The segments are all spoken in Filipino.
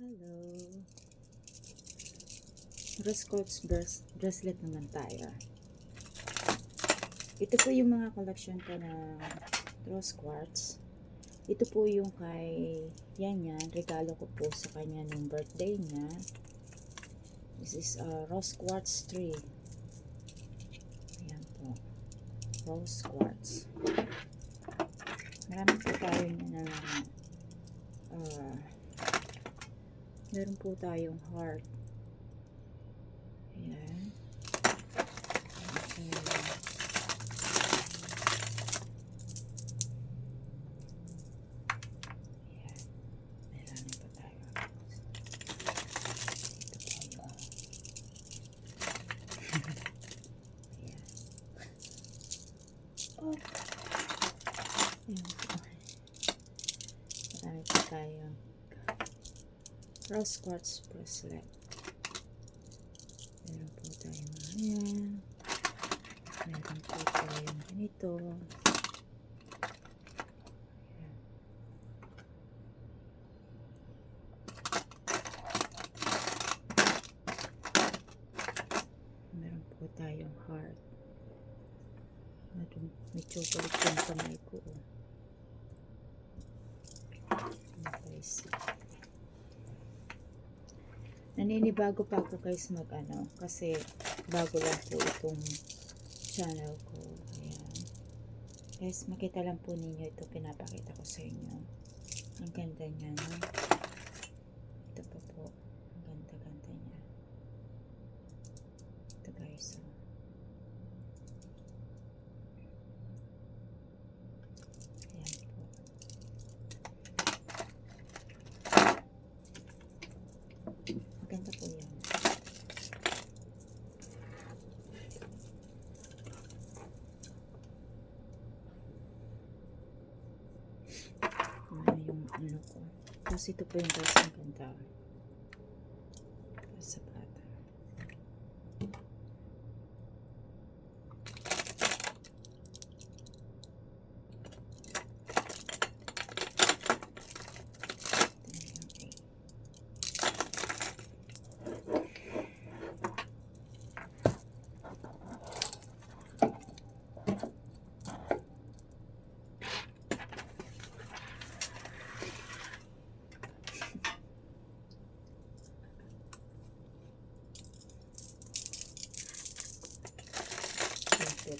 Hello. Rose quartz bracelet naman tayo. Ito po yung mga collection ko na rose quartz. Ito po yung kay yan, regalo ko po sa kanya nung birthday niya. This is a rose quartz tree. Ayan po. Rose quartz. Marami po tayo na meron po tayong heart. Ayan. Okay. Ayan. Marami po tayo. Ito po yung ayan. Oh. Ayan po. Marami po tayong rose quartz bracelet. Meron po tayong mga yan. Meron po tayong ganito. Ayan. Meron po tayong heart. May chocolate yung kamay ko. Guys. Naninibago pa ako guys kasi bago lang po itong channel ko. Ayan. Guys, makita lang po ninyo ito, pinapakita ko sa inyo. Ang ganda niya, no? Ito po. Ang ganda niya. Ito guys, oh. Ayan po. Maganda po yan. Ano yung ko. Tapos ito po yung guys, ang ganda. Sa bata. Ito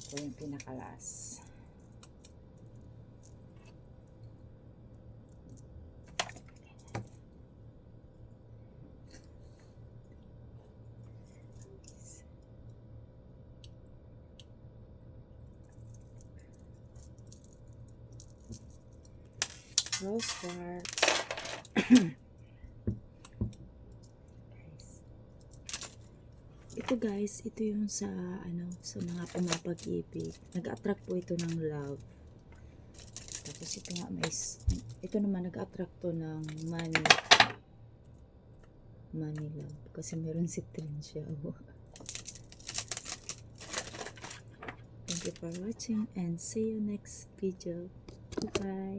po yung pinakalas. Rose quartz. Ito guys, ito yung sa mga pumapag-ibig. Nag-attract po ito ng love. Tapos ito nga ito naman nag-attract to ng money love kasi meron si Trin siya. Thank you for watching and see you next video. Bye.